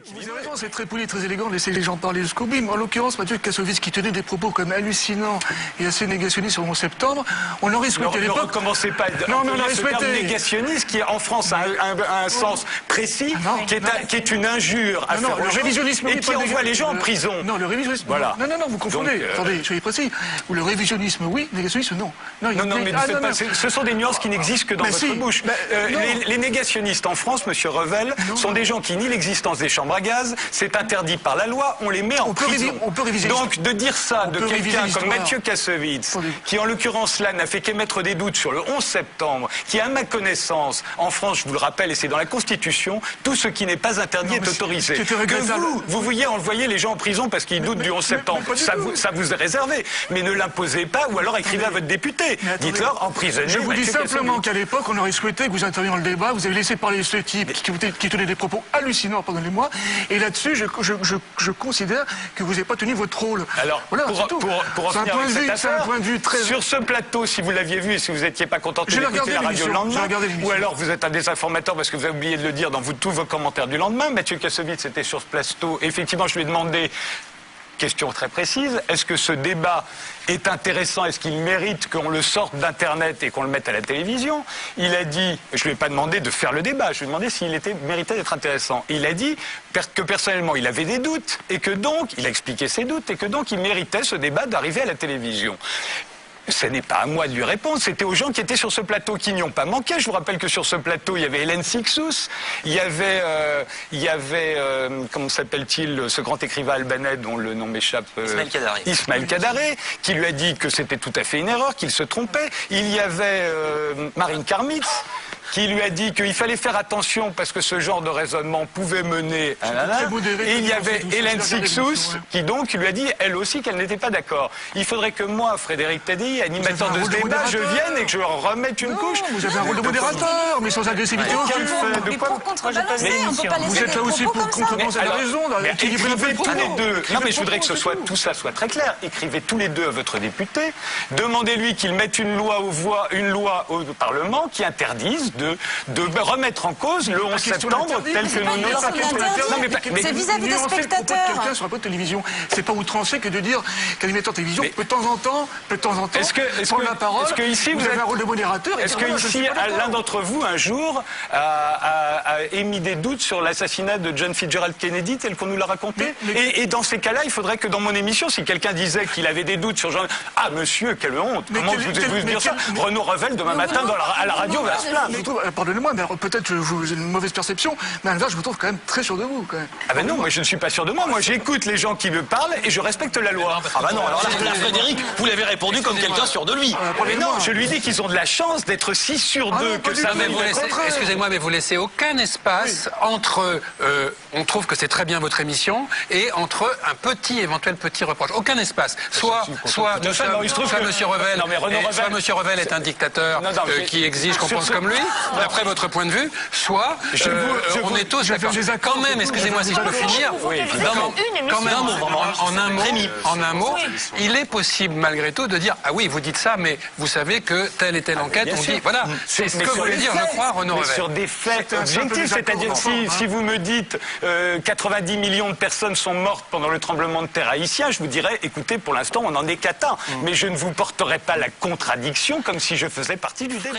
Vous avez raison, c'est très poli, très élégant de laisser les gens parler jusqu'au bout. En l'occurrence, Mathieu Kassovitz, qui tenait des propos comme hallucinants et assez négationnistes sur le 11 septembre, on aurait souhaité à l'époque... Ne recommencez pas non, mais on aurait souhaité... négationniste qui, en France, a un sens précis, qui est une injure à faire aux gens, et qui envoie les gens en prison. Non, le révisionnisme... Voilà. Non, vous confondez. Donc, attendez, soyez précis. Ou le révisionnisme, oui, négationnisme, non. Non, mais ce sont des nuances qui n'existent que dans votre bouche. Les négationnistes en France, monsieur Revel, sont des gens qui nient l'existence des chambres à gaz, c'est interdit par la loi, on les met en prison. On peut réviser. Donc, de dire ça de quelqu'un comme Mathieu Kassovitz, qui en l'occurrence là n'a fait qu'émettre des doutes sur le 11 septembre, qui à ma connaissance, en France, je vous le rappelle, et c'est dans la Constitution, tout ce qui n'est pas interdit est autorisé. Que vous vouliez envoyer les gens en prison parce qu'ils doutent du 11 septembre, ça vous est réservé. Mais ne l'imposez pas, ou alors écrivez à votre député. Dites-leur emprisonnez. Je vous dis simplement qu'à l'époque, on aurait souhaité que vous interveniez dans le débat, vous avez laissé parler ce type qui tenait des propos hallucinants, pardonnez-moi, et là-dessus, je considère que vous n'avez pas tenu votre rôle. Alors, voilà, pour en finir avec cette affaire, sur ce plateau, si vous l'aviez vu et si vous n'étiez pas contenté d'écouter la radio le lendemain, ou alors vous êtes un désinformateur parce que vous avez oublié de le dire dans tous vos commentaires du lendemain, Mathieu Kassovitz était sur ce plateau, effectivement, je lui ai demandé, question très précise, est-ce que ce débat est intéressant, est-ce qu'il mérite qu'on le sorte d'Internet et qu'on le mette à la télévision? Il a dit, je ne lui ai pas demandé de faire le débat, je lui ai demandé s'il méritait d'être intéressant. Il a dit que personnellement il avait des doutes et que donc, il a expliqué ses doutes et que donc il méritait ce débat d'arriver à la télévision. Ce n'est pas à moi de lui répondre, c'était aux gens qui étaient sur ce plateau qui n'y ont pas manqué. Je vous rappelle que sur ce plateau, il y avait Hélène Cixous, il y avait comment s'appelle-t-il, ce grand écrivain albanais dont le nom m'échappe, Ismaël Kadaré, qui lui a dit que c'était tout à fait une erreur, qu'il se trompait. Il y avait Marine Karmitz, qui lui a dit qu'il fallait faire attention parce que ce genre de raisonnement pouvait mener à et il y avait Hélène Cixous qui donc lui a dit elle aussi qu'elle n'était pas d'accord. Il faudrait que moi, Frédéric Taddy, animateur de ce débat, je vienne et que je remette une couche. Vous avez un rôle de modérateur, mais sans agressivité aucune. Mais pour contrebalancer, on ne peut pas laisser vous êtes là aussi pour contrebalancer la raison. Écrivez tous les deux. Non mais je voudrais que tout ça soit très clair. Écrivez tous les deux à votre député. Demandez-lui qu'il mette une loi au Parlement qui interdise de remettre en cause le 11 septembre tel que nous nous... C'est vis-à-vis des spectateurs. Quelqu'un sur un poste de télévision, c'est pas outrancé que de dire qu'un animateur de télévision peut de temps en temps prendre la parole. Est-ce que ici vous avez un rôle de modérateur? Est-ce que ici l'un d'entre vous un jour a émis des doutes sur l'assassinat de John Fitzgerald Kennedy tel qu'on nous l'a raconté? Et dans ces cas-là, il faudrait que dans mon émission, si quelqu'un disait qu'il avait des doutes sur John... Ah monsieur, quelle honte! Comment vous dire ça? Renaud Revel demain matin à la radio va se plaindre. Pardonnez-moi, mais peut-être que j'ai une mauvaise perception, mais à l'inverse, je vous trouve quand même très sûr de vous. Quand même. Ah ben non, moi je ne suis pas sûr de moi. Moi j'écoute les gens qui me parlent et je respecte la loi. Ah bah non, alors là, Frédéric, vous l'avez répondu comme quelqu'un sûr de lui. Mais non, je lui dis qu'ils ont de la chance d'être si sûrs d'eux que ça... Excusez-moi, mais vous laissez aucun espace entre... on trouve que c'est très bien votre émission et entre un éventuel petit reproche. Aucun espace. Soit Monsieur Revel est un dictateur qui exige qu'on pense comme lui, d'après votre point de vue, soit on est tous d'accord. Quand même, excusez-moi si je peux finir, quand même, en un mot, il est possible malgré tout de dire ah oui, vous dites ça, mais vous savez que telle et telle enquête, on dit voilà, c'est ce que voulait dire, je crois, Renaud Revel. Sur des faits objectifs, c'est-à-dire si vous me dites 90 millions de personnes sont mortes pendant le tremblement de terre haïtien, je vous dirais écoutez, pour l'instant, on n'en est qu'à temps, mais je ne vous porterai pas la contradiction comme si je faisais partie du débat.